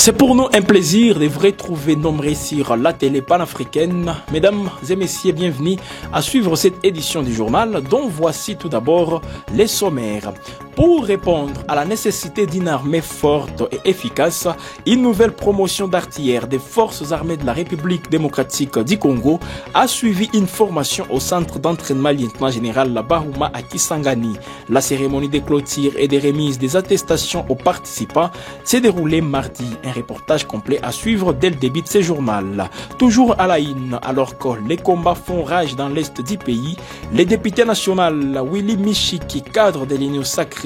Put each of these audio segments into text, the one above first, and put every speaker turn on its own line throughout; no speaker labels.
C'est pour nous un plaisir de vous retrouver nombreux sur la télé panafricaine. Mesdames et messieurs, bienvenue à suivre cette édition du journal dont voici tout d'abord les sommaires. Pour répondre à la nécessité d'une armée forte et efficace, une nouvelle promotion d'artilleurs des forces armées de la République démocratique du Congo a suivi une formation au centre d'entraînement lieutenant général Bahuma à Kisangani. La cérémonie de clôture et de remise des attestations aux participants s'est déroulée mardi. Un reportage complet à suivre dès le début de ce journal. Toujours à la une, alors que les combats font rage dans l'est du pays, le député national Willy Michiki, cadre de l'Union sacrée,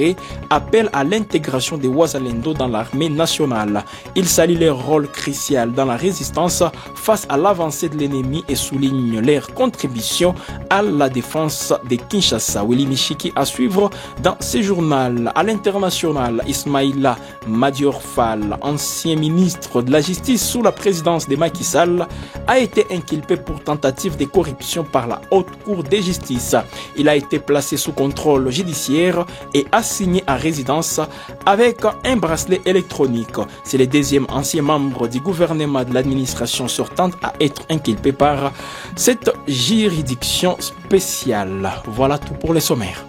appelle à l'intégration des Wazalendo dans l'armée nationale. Il salue leur rôle crucial dans la résistance face à l'avancée de l'ennemi et souligne leur contribution à la défense de Kinshasa. Willy Michiki à suivre dans ce journal. À l'international, Ismaïla Madior Fall, ancien ministre de la Justice sous la présidence de Macky Sall, a été inculpé pour tentative de corruption par la Haute Cour de justice. Il a été placé sous contrôle judiciaire et assigné à résidence avec un bracelet électronique. C'est le deuxième ancien membre du gouvernement de l'administration sortante à être inculpé par cette juridiction spéciale. Voilà tout pour les sommaires.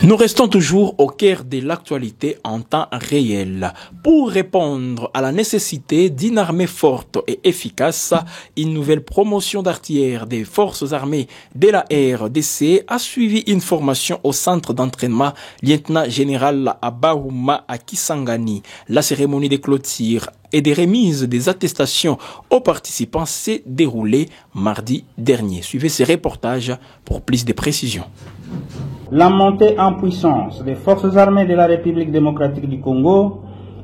Nous restons toujours au cœur de l'actualité en temps réel. Pour répondre à la nécessité d'une armée forte et efficace, une nouvelle promotion d'artilleurs des forces armées de la RDC a suivi une formation au centre d'entraînement lieutenant général Bahuma à Kisangani. La cérémonie de clôture et des remises des attestations aux participants s'est déroulée mardi dernier. Suivez ces reportages pour plus de précisions.
La montée en puissance des forces armées de la République démocratique du Congo,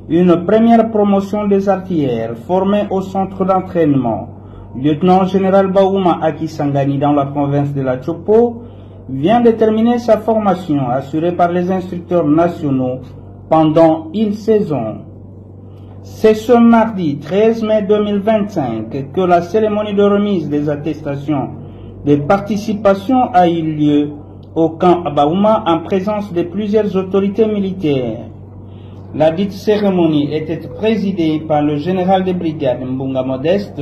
une première promotion des artilleurs formés au centre d'entraînement lieutenant général Bahuma à Kisangani dans la province de la Chopo, vient de terminer sa formation assurée par les instructeurs nationaux pendant une saison. C'est ce mardi 13 mai 2025 que la cérémonie de remise des attestations de participation a eu lieu au camp Bahuma en présence de plusieurs autorités militaires. La dite cérémonie était présidée par le général de brigade Mbunga Modeste,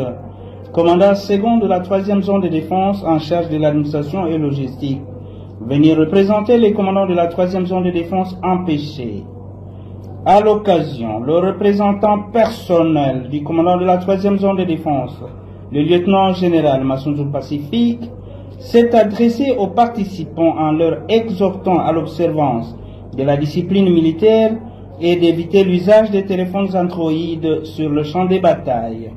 commandant second de la 3e zone de défense en charge de l'administration et logistique, venu représenter les commandants de la 3e zone de défense empêchés. À l'occasion, le représentant personnel du commandant de la 3e zone de défense, le lieutenant général Massunzu Pacifique, s'est adressé aux participants en leur exhortant à l'observance de la discipline militaire et d'éviter l'usage des téléphones Android sur le champ des batailles.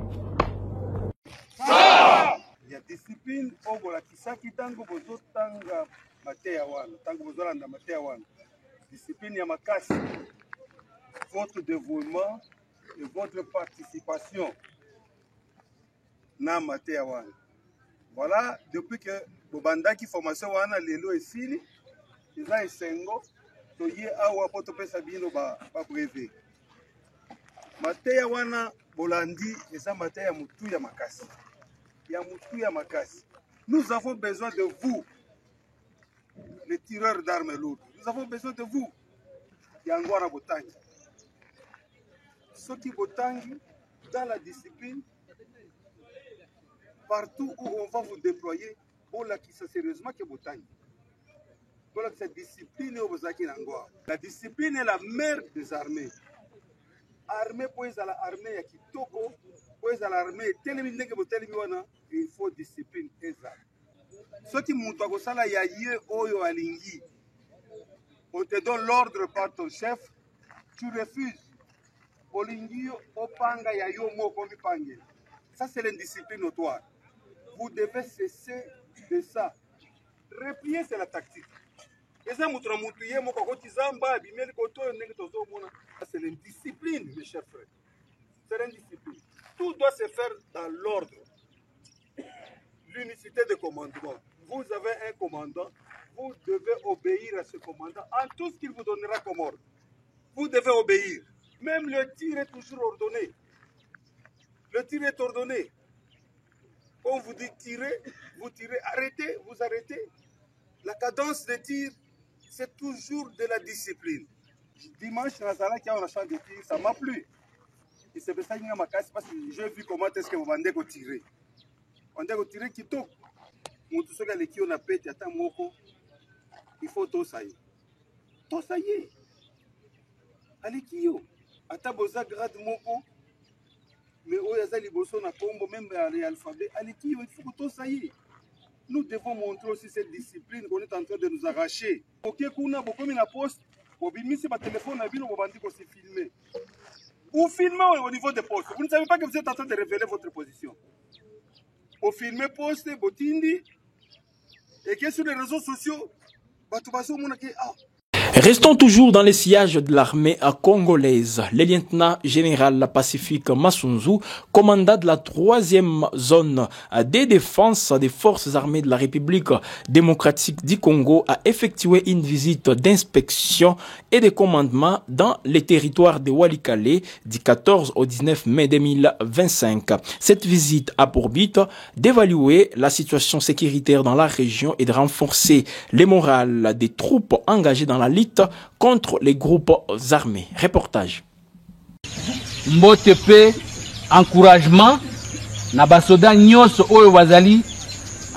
Votre dévouement et votre participation na Mateyawan. Voilà, depuis que Bobandaki formation wana lelo esili, eza esengo toye awa poto pesa bino ba brevet. Mateya wana bolandi eza mateya mutu ya makasi. Ya mutu ya makasi. Nous avons besoin de vous, les tireurs d'armes lourdes. Nous avons besoin de vous. Yangwana Botangi. Soki Botangi, dans la discipline, partout où on va vous déployer, on l'a qui sérieusement que Botangi. Voilà que cette discipline est la discipline est la mère des armées. Armée pour la armée ya kitoko, pour l'armée il faut discipline exact. Ce qui monte à Gosala yaye oyo alingi. On te donne l'ordre par ton chef, tu refuses. Olingi opanga yayo mo kombi pange. Ça c'est l'indiscipline notoire. Vous devez cesser de ça. Replier c'est la tactique. Et ça c'est l'indiscipline, mes chers frères. C'est l'indiscipline. Tout doit se faire dans l'ordre. L'unicité de commandement. Vous avez un commandant, vous devez obéir à ce commandant en tout ce qu'il vous donnera comme ordre. Vous devez obéir. Même le tir est toujours ordonné. Le tir est ordonné. On vous dit tirer, vous tirez, arrêtez, vous arrêtez. La cadence de tir, c'est toujours de la discipline. Dimanche, on a changé de tir, ça m'a plu. Et c'est pour ça que parce que j'ai vu comment est-ce que vous vendez au tirer. On dit au tirer qui toque. Tout ce qu'on a pété, il faut tout ça. Tout ça y est. Allez qui yo. Ata boza grade moko. Mais au yazali boso na combo même l'alphabet. Allez qui yo, il faut que tout ça y est. Nous devons montrer aussi cette discipline qu'on est en train de nous arracher. Ok, qu'on a beaucoup mis la poste. Au bimi c'est ma téléphone à ville, on va dire qu'on s'est filmé. Ou filmer au niveau des postes. Vous ne savez pas que vous êtes en train de révéler votre position. Au filmer poste, botindi. Et que sur les réseaux sociaux,
Restons toujours dans les sillages de l'armée congolaise. Le lieutenant général Pacifique Massunzu, commandant de la 3e zone des défenses des forces armées de la République démocratique du Congo, a effectué une visite d'inspection et de commandement dans les territoires de Walikale du 14 au 19 mai 2025. Cette visite a pour but d'évaluer la situation sécuritaire dans la région et de renforcer le moral des troupes engagées dans la lutte contre les groupes armés. Reportage.
Mbotepe, encouragement, na basoda nyonso oyo wazali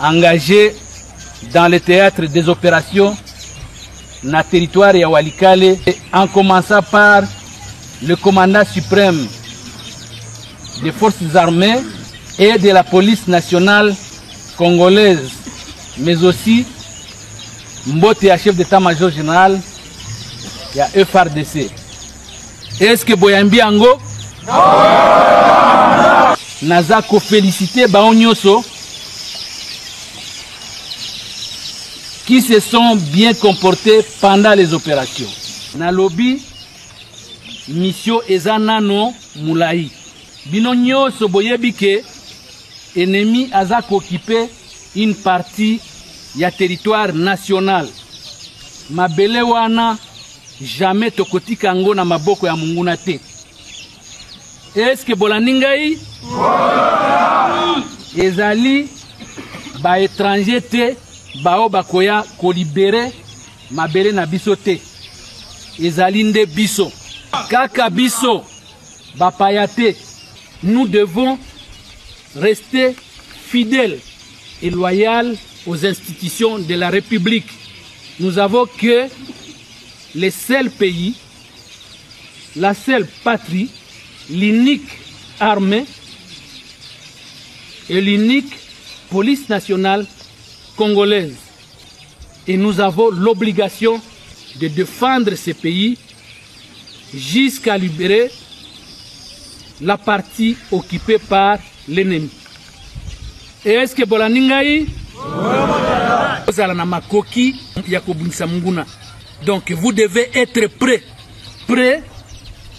engagé dans le théâtre des opérations na territoire ya Walikale, en commençant par le commandant suprême des forces armées et de la police nationale congolaise, mais aussi Mbote ya chef d'état-major général ya FRDC. Est-ce que boyambi ango? Naza ko féliciter bao nyonso qui se sont bien comportés pendant les opérations. Na lobby mission ezanano mulai. Bino nyonso boyebi ke ennemi aza ko occuper une partie ya territoire national. Mabele wana jamais tokotika ngo na maboko ya munguna te. Est-ce que bolaningai? Ezali ba étranger te bao bakoya ko libérer mabele na biso te. Ezali nde biso. Kaka biso ba payate. Nous devons rester fidèles et loyaux aux institutions de la République. Nous avons que le seul pays, la seule patrie, l'unique armée et l'unique police nationale congolaise. Et nous avons l'obligation de défendre ce pays jusqu'à libérer la partie occupée par l'ennemi. Et est-ce que Bolaningai? Donc vous devez être prêt,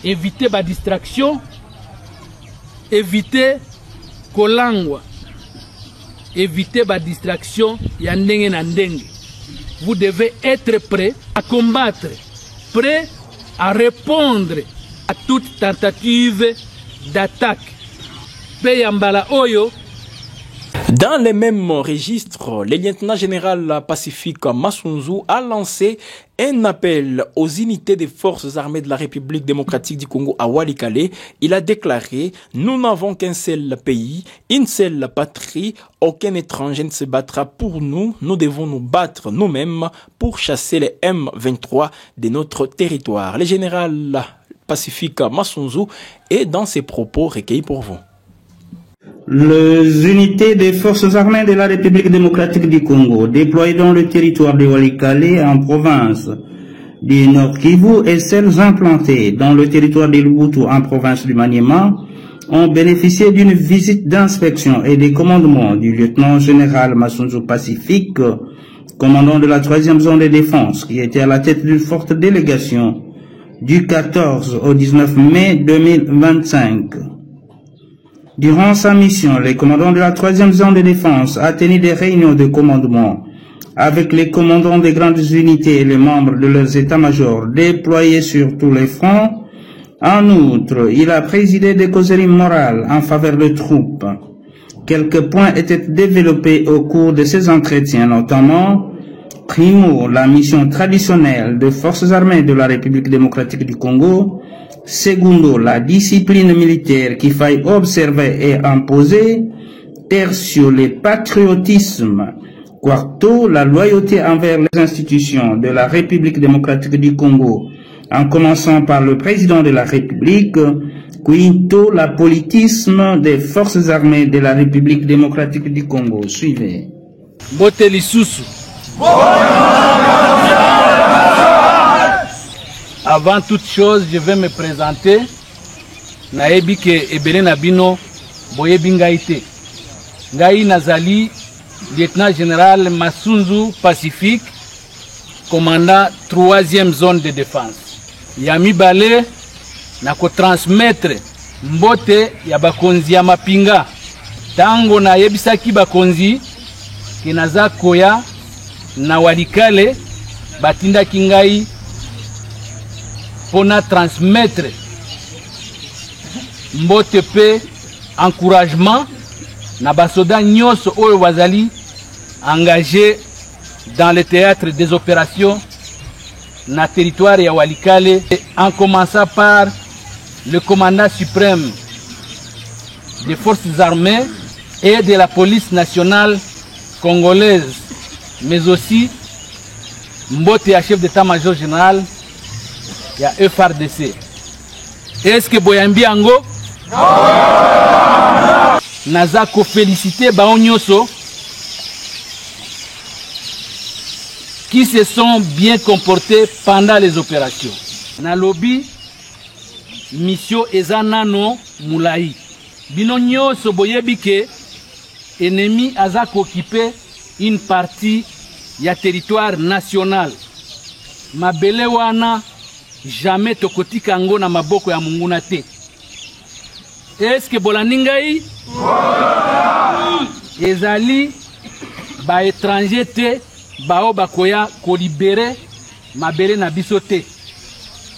éviter la distraction, éviter kolangwa, éviter la distraction ya ndenge na ndenge. Vous devez être prêt à combattre, prêt à répondre à toute tentative d'attaque. Peyambala oyo.
Dans les mêmes registres, le lieutenant général Pacifique Massunzu a lancé un appel aux unités des forces armées de la République démocratique du Congo à Walikale. Il a déclaré « Nous n'avons qu'un seul pays, une seule patrie, aucun étranger ne se battra pour nous, nous devons nous battre nous-mêmes pour chasser les M23 de notre territoire ». Le général Pacifique Massunzu est dans ses propos recueillis pour vous.
Les unités des forces armées de la République démocratique du Congo, déployées dans le territoire de Walikale en province du Nord Kivu et celles implantées dans le territoire de Lubutu en province du Maniema, ont bénéficié d'une visite d'inspection et de commandement du lieutenant général Massunzu Pacifique, commandant de la 3e zone de défense, qui était à la tête d'une forte délégation du 14 au 19 mai 2025. Durant sa mission, le commandant de la 3e zone de défense a tenu des réunions de commandement avec les commandants des grandes unités et les membres de leurs états-majors déployés sur tous les fronts. En outre, il a présidé des causeries morales en faveur des troupes. Quelques points étaient développés au cours de ces entretiens, notamment Primo, la mission traditionnelle des forces armées de la République démocratique du Congo. Segundo, la discipline militaire qu'il faille observer et imposer. Tertio, le patriotisme. Quarto, la loyauté envers les institutions de la République démocratique du Congo, en commençant par le président de la République. Quinto, la politisme des forces armées de la République démocratique du Congo. Suivez.
Mbote lisusu. Avant toute chose, je vais me présenter. Naebi ke ebele na bino boyebi ngai te. Ngai nazali lieutenant général Masunzu Pacifique, commandant 3e zone de défense. Yami Balé na ko transmettre mbote ya bakonzi ya mapinga. Tango na yebisaki bakonzi kinaza koya na walikale batinda kingai pona transmettre mbote pe encouragement na basoda nyoso oyo wazali engagé dans le théâtre des opérations na territoire ya Walikale, en commençant par le commandant suprême des forces armées et de la police nationale congolaise, mais aussi mbote ya chef d'état-major général ya FRDC. Est-ce que boyambi ango? Naza ko féliciter baonyoso qui se sont bien comportés pendant les opérations. Nalobi mission ezanano mulai. Bino nyoso boyebi ke ennemi aza ko occuper une partie ya territoire national. Mabele wana jamais tokotika ngo na maboko ya munguna te. Est-ce que bolaningai? Ezali ba étranger te bao bakoya ko libérer mabele na biso te.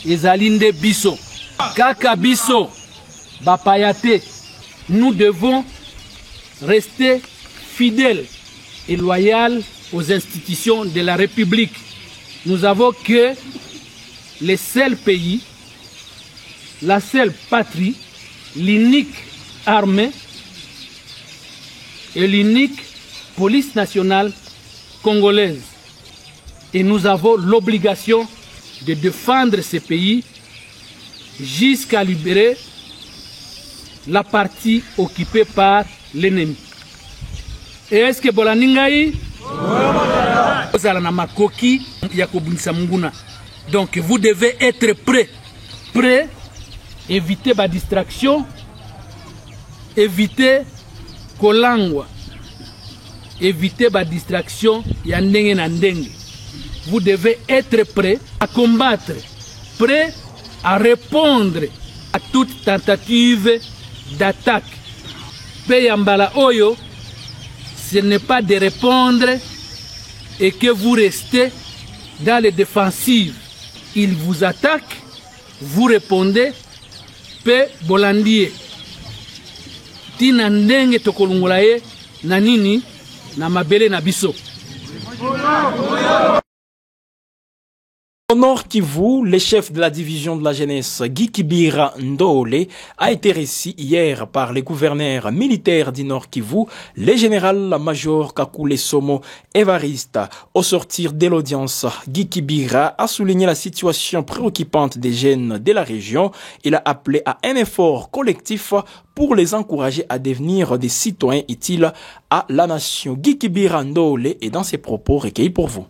Ezali nde biso. Kaka biso bapaya te. Nous devons rester fidèles et loyaux aux institutions de la République. Nous avons que le seul pays, la seule patrie, l'unique armée et l'unique police nationale congolaise. Et nous avons l'obligation de défendre ce pays jusqu'à libérer la partie occupée par l'ennemi. Et est-ce que Bolaningai? Donc vous devez être prêts, éviter la distraction, éviter kolangwa, éviter la distraction ya ndenge na ndenge. Vous devez être prêts à combattre, prêts à répondre à toute tentative d'attaque. Peyambala oyo, ce n'est pas de répondre et que vous restez dans les défensives. Ils vous attaquent, vous répondez, pe bolandie. Tina ndenge tokolungulaye na nini na mabele na biso.
Au Nord Kivu, le chef de la division de la jeunesse, Guy Kibira Ndole, a été reçu hier par les gouverneurs militaires du Nord Kivu, le général-major Kakule Somo Evariste. Au sortir de l'audience, Guy Kibira a souligné la situation préoccupante des jeunes de la région. Il a appelé à un effort collectif pour les encourager à devenir des citoyens utiles à la nation. Guy Kibira Ndole est dans ses propos recueillis pour vous.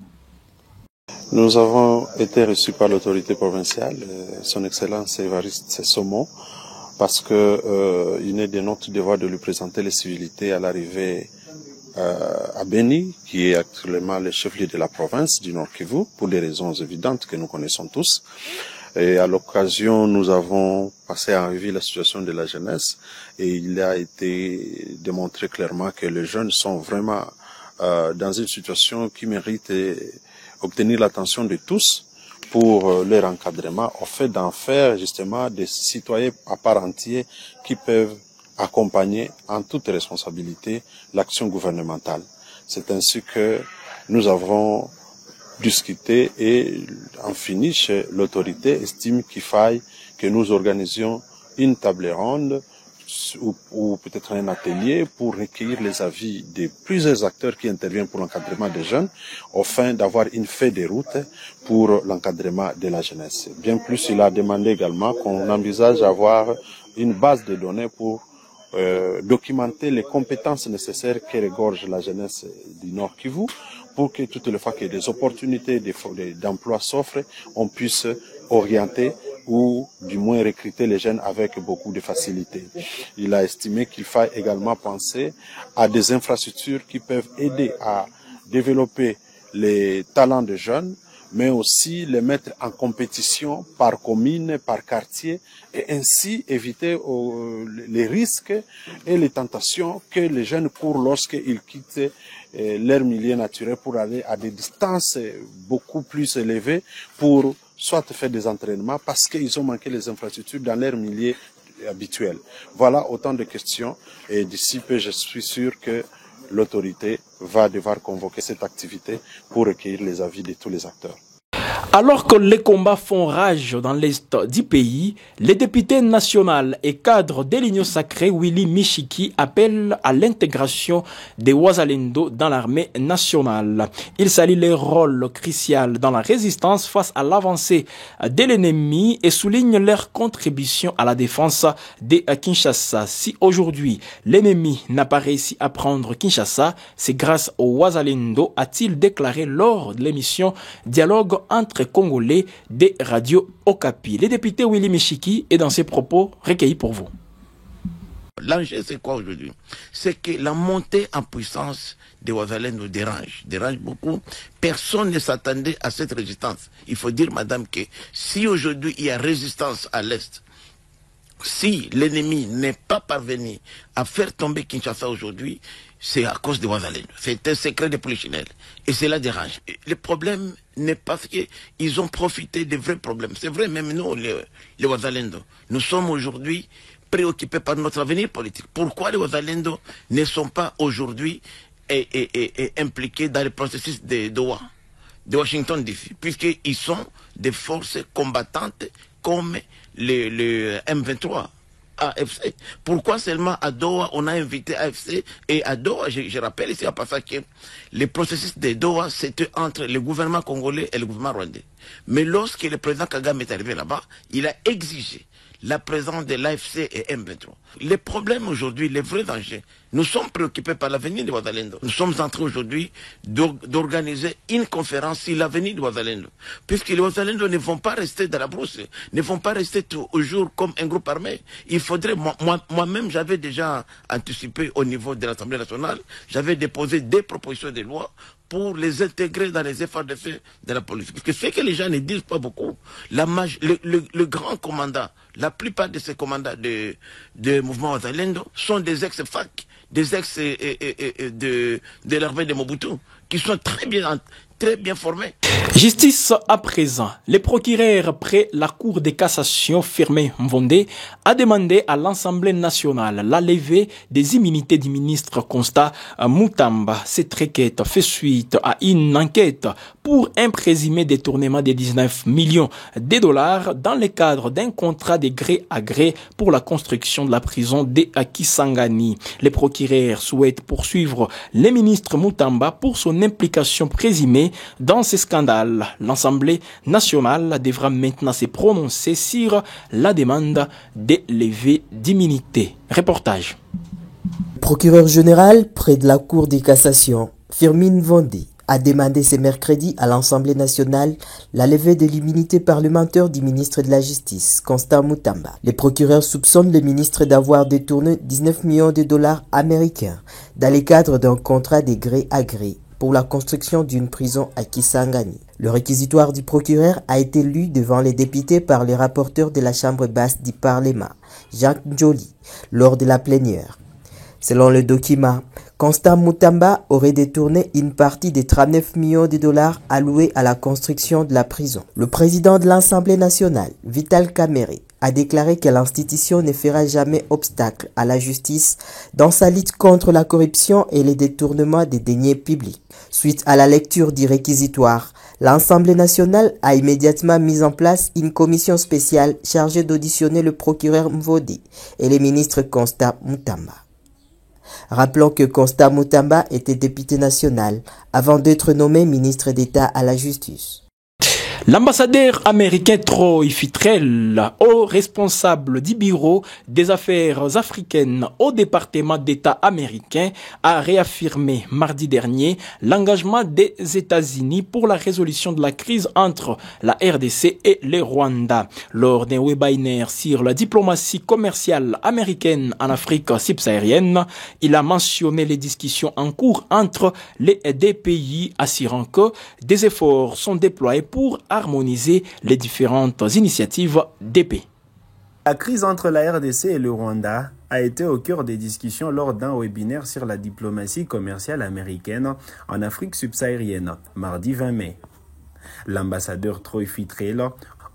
Nous avons été reçus par l'autorité provinciale, son Excellence Évariste Somo, parce que il est de notre devoir de lui présenter les civilités à l'arrivée à Beni, qui est actuellement le chef-lieu de la province du Nord Kivu, pour des raisons évidentes que nous connaissons tous. Et à l'occasion, nous avons passé en revue la situation de la jeunesse, et il a été démontré clairement que les jeunes sont vraiment dans une situation qui mérite obtenir l'attention de tous pour leur encadrement, au fait d'en faire justement des citoyens à part entière qui peuvent accompagner en toute responsabilité l'action gouvernementale. C'est ainsi que nous avons discuter et en finish, l'autorité estime qu'il faille que nous organisions une table ronde ou peut-être un atelier pour recueillir les avis de plusieurs acteurs qui interviennent pour l'encadrement des jeunes, afin d'avoir une feuille de route pour l'encadrement de la jeunesse. Bien plus, il a demandé également qu'on envisage d'avoir une base de données pour documenter les compétences nécessaires que regorge la jeunesse du Nord Kivu, pour que toutes les fois que des opportunités d'emploi s'offrent, on puisse orienter ou du moins recruter les jeunes avec beaucoup de facilité. Il a estimé qu'il faille également penser à des infrastructures qui peuvent aider à développer les talents des jeunes, mais aussi les mettre en compétition par commune, par quartier, et ainsi éviter les risques et les tentations que les jeunes courent lorsqu'ils quittent leur milieu naturel pour aller à des distances beaucoup plus élevées pour soit faire des entraînements parce qu'ils ont manqué les infrastructures dans leur milieu habituel. Voilà autant de questions et d'ici peu, je suis sûr que l'autorité va devoir convoquer cette activité pour recueillir les avis de tous les acteurs.
Alors que les combats font rage dans l'est du pays, le député national et cadre de l'Union sacrée Willy Michiki appelle à l'intégration des Wazalendo dans l'armée nationale. Il salue leur rôle crucial dans la résistance face à l'avancée de l'ennemi et souligne leur contribution à la défense de Kinshasa. Si aujourd'hui l'ennemi n'a pas réussi à prendre Kinshasa, c'est grâce aux Wazalendo, a-t-il déclaré lors de l'émission Dialogue entre Congolais des radios Okapi. Le député Willy Michiki est dans ses propos recueillis pour vous.
L'enjeu, c'est quoi aujourd'hui? C'est que la montée en puissance des Wazalendo nous dérange beaucoup. Personne ne s'attendait à cette résistance. Il faut dire, madame, que si aujourd'hui il y a résistance à l'Est, si l'ennemi n'est pas parvenu à faire tomber Kinshasa aujourd'hui, c'est à cause des Wazalendo. C'est un secret de polichinelle. Et cela dérange. Le problème n'est pas qu'ils ont profité des vrais problèmes. C'est vrai, même nous, les Wazalendo, nous sommes aujourd'hui préoccupés par notre avenir politique. Pourquoi les Wazalendo ne sont pas aujourd'hui impliqués dans le processus de Doha, de Washington DC, puisqu'ils sont des forces combattantes comme le M23. AFC. Pourquoi seulement à Doha on a invité AFC et à Doha, je rappelle ici à passage que le processus de Doha c'était entre le gouvernement congolais et le gouvernement rwandais. Mais lorsque le président Kagame est arrivé là-bas, il a exigé la présence de l'AFC et M23. Les problèmes aujourd'hui, les vrais dangers, nous sommes préoccupés par l'avenir de Wazalendo. Nous sommes en train aujourd'hui d'organiser une conférence sur l'avenir de Wazalendo. Puisque les Wazalendo ne vont pas rester dans la brousse, ne vont pas rester toujours comme un groupe armé. Il faudrait, moi-même, j'avais déjà anticipé au niveau de l'Assemblée nationale, j'avais déposé des propositions de loi pour les intégrer dans les efforts de fait de la police. Parce que ce que les gens ne disent pas beaucoup, le grand commandant, la plupart de ces commandants de mouvement Wazalendo sont des ex-FAC, des ex de l'armée de Mobutu, qui sont très bien formés.
Justice à présent. Le procureur près la Cour de cassation Firmin Mvonde a demandé à l'Assemblée nationale la levée des immunités du ministre Constant Mutamba. Cette requête fait suite à une enquête pour un présumé détournement de 19 millions de dollars dans le cadre d'un contrat de gré à gré pour la construction de la prison de Kisangani. Le procureur souhaite poursuivre le ministre Mutamba pour son implication présumée dans ces scandales. L'Assemblée nationale devra maintenant se prononcer sur la demande de levée d'immunité. Reportage.
Procureur général près de la Cour de cassation, Firmin Mvonde, a demandé ce mercredi à l'Assemblée nationale la levée de l'immunité parlementaire du ministre de la Justice, Constant Mutamba. Les procureurs soupçonnent le ministre d'avoir détourné 19 millions de dollars américains dans le cadre d'un contrat de gré à gré pour la construction d'une prison à Kisangani. Le réquisitoire du procureur a été lu devant les députés par le rapporteur de la Chambre basse du Parlement, Jacques Njoli, lors de la plénière. Selon le document, Constant Mutamba aurait détourné une partie des 39 millions de dollars alloués à la construction de la prison. Le président de l'Assemblée nationale, Vital Kamerhe, a déclaré que l'institution ne fera jamais obstacle à la justice dans sa lutte contre la corruption et les détournements des deniers publics. Suite à la lecture du réquisitoire, l'Assemblée nationale a immédiatement mis en place une commission spéciale chargée d'auditionner le procureur Mvodi et le ministre Constant Mutamba. Rappelons que Constant Mutamba était député national avant d'être nommé ministre d'État à la Justice.
L'ambassadeur américain Troy Fitrell, haut responsable du bureau des affaires africaines au département d'État américain, a réaffirmé mardi dernier l'engagement des États-Unis pour la résolution de la crise entre la RDC et le Rwanda. Lors d'un webinaire sur la diplomatie commerciale américaine en Afrique subsaharienne, il a mentionné les discussions en cours entre les deux pays, assurant que des efforts sont déployés pour harmoniser les différentes initiatives d'épée.
La crise entre la RDC et le Rwanda a été au cœur des discussions lors d'un webinaire sur la diplomatie commerciale américaine en Afrique subsaharienne, mardi 20 mai. L'ambassadeur Troy Fitrell,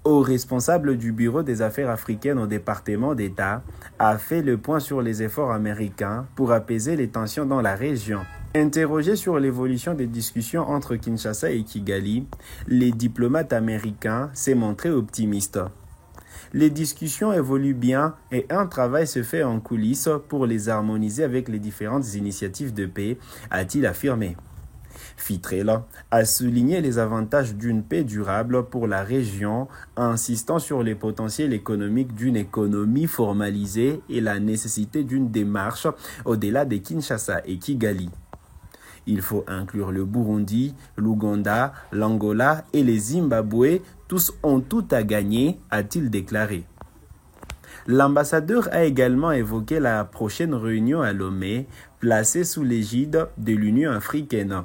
haut responsable du bureau des affaires africaines au département d'État, a fait le point sur les efforts américains pour apaiser les tensions dans la région. Interrogé sur l'évolution des discussions entre Kinshasa et Kigali, les diplomates américains s'est montré optimistes. Les discussions évoluent bien et un travail se fait en coulisses pour les harmoniser avec les différentes initiatives de paix, a-t-il affirmé. Fitrell a souligné les avantages d'une paix durable pour la région, insistant sur les potentiels économiques d'une économie formalisée et la nécessité d'une démarche au-delà de Kinshasa et Kigali. Il faut inclure le Burundi, l'Ouganda, l'Angola et le Zimbabwe. Tous ont tout à gagner, a-t-il déclaré. L'ambassadeur a également évoqué la prochaine réunion à Lomé, placée sous l'égide de l'Union africaine.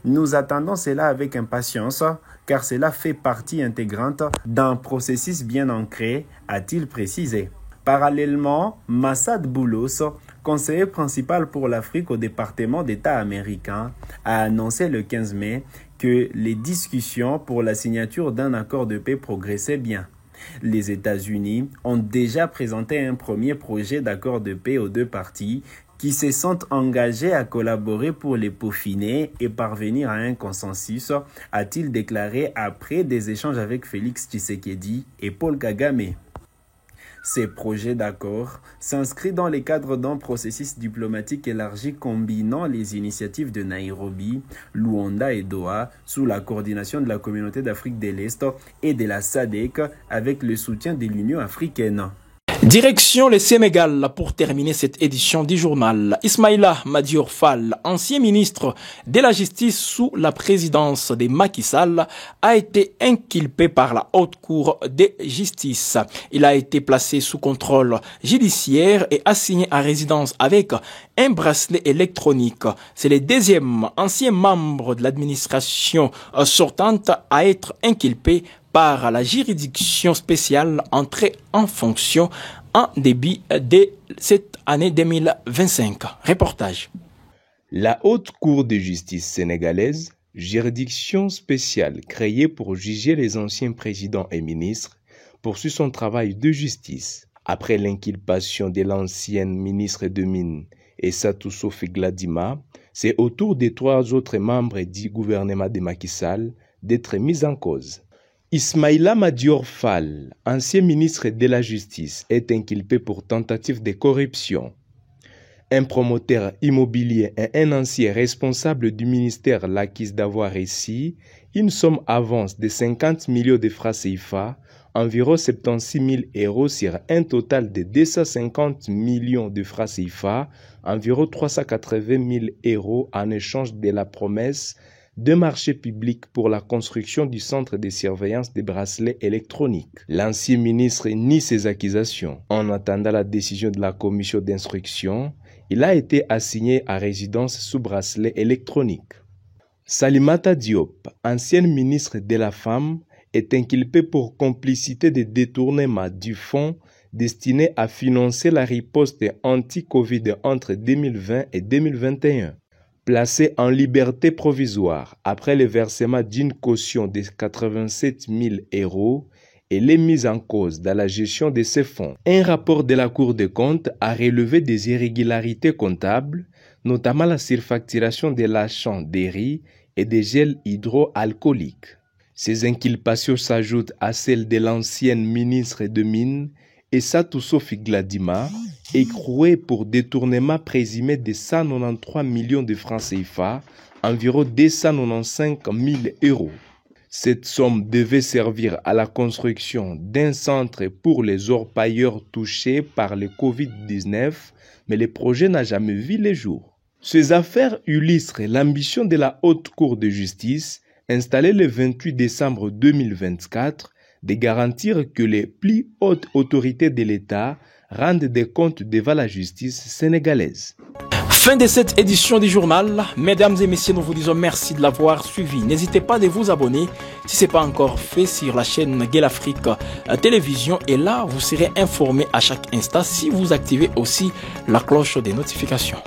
Nous attendons cela avec impatience, car cela fait partie intégrante d'un processus bien ancré, a-t-il précisé. Parallèlement, Massad Boulos, conseiller principal pour l'Afrique au département d'État américain, a annoncé le 15 mai que les discussions pour la signature d'un accord de paix progressaient bien. Les États-Unis ont déjà présenté un premier projet d'accord de paix aux deux parties qui se sont engagés à collaborer pour les peaufiner et parvenir à un consensus, a-t-il déclaré après des échanges avec Félix Tshisekedi et Paul Kagame. Ces projets d'accord s'inscrivent dans le cadre d'un processus diplomatique élargi combinant les initiatives de Nairobi, Luanda et Doha sous la coordination de la Communauté d'Afrique de l'Est et de la SADC avec le soutien de l'Union africaine.
Direction le Sénégal pour terminer cette édition du journal. Ismaïla Madior Fall, ancien ministre de la Justice sous la présidence de Macky Sall, a été inculpé par la Haute Cour de Justice. Il a été placé sous contrôle judiciaire et assigné à résidence avec un bracelet électronique. C'est le deuxième ancien membre de l'administration sortante à être inculpé par la juridiction spéciale entrée en fonction en début de cette année 2025. Reportage.
La Haute Cour de justice sénégalaise, juridiction spéciale créée pour juger les anciens présidents et ministres, poursuit son travail de justice. Après l'inculpation de l'ancienne ministre de Mines Essatou Sophie Gladima, c'est au tour des trois autres membres du gouvernement de Macky Sall d'être mis en cause. Ismaïla Madior Fall, ancien ministre de la Justice, est inculpé pour tentative de corruption. Un promoteur immobilier et un ancien responsable du ministère l'accusent d'avoir reçu une somme avance de 50 millions de francs CFA, environ 76 000 euros sur un total de 250 millions de francs CFA, environ 380 000 euros en échange de la promesse de marché public pour la construction du centre de surveillance des bracelets électroniques. L'ancien ministre nie ces accusations. En attendant la décision de la commission d'instruction, il a été assigné à résidence sous bracelet électronique. Salimata Diop, ancienne ministre de la Femme, est inculpée pour complicité de détournement du fonds destiné à financer la riposte anti-Covid entre 2020 et 2021. Placé en liberté provisoire après le versement d'une caution de 87 000 euros, et les mises en cause dans la gestion de ces fonds. Un rapport de la Cour des comptes a relevé des irrégularités comptables, notamment la surfacturation de l'achat des riz et des gels hydroalcooliques. Ces inculpations s'ajoutent à celles de l'ancienne ministre de Mines, Essatou Sophie Gladima, écrouée pour détournement présumé de 193 millions de francs CFA, environ 295 000 euros. Cette somme devait servir à la construction d'un centre pour les orpailleurs touchés par le Covid-19, mais le projet n'a jamais vu le jour. Ces affaires illustrent l'ambition de la Haute Cour de justice, installée le 28 décembre 2024, de garantir que les plus hautes autorités de l'État rendent des comptes devant la justice sénégalaise.
Fin de cette édition du journal. Mesdames et messieurs, nous vous disons merci de l'avoir suivi. N'hésitez pas de vous abonner si ce n'est pas encore fait sur la chaîne Gueule Afrique Télévision. Et là, vous serez informé à chaque instant si vous activez aussi la cloche des notifications.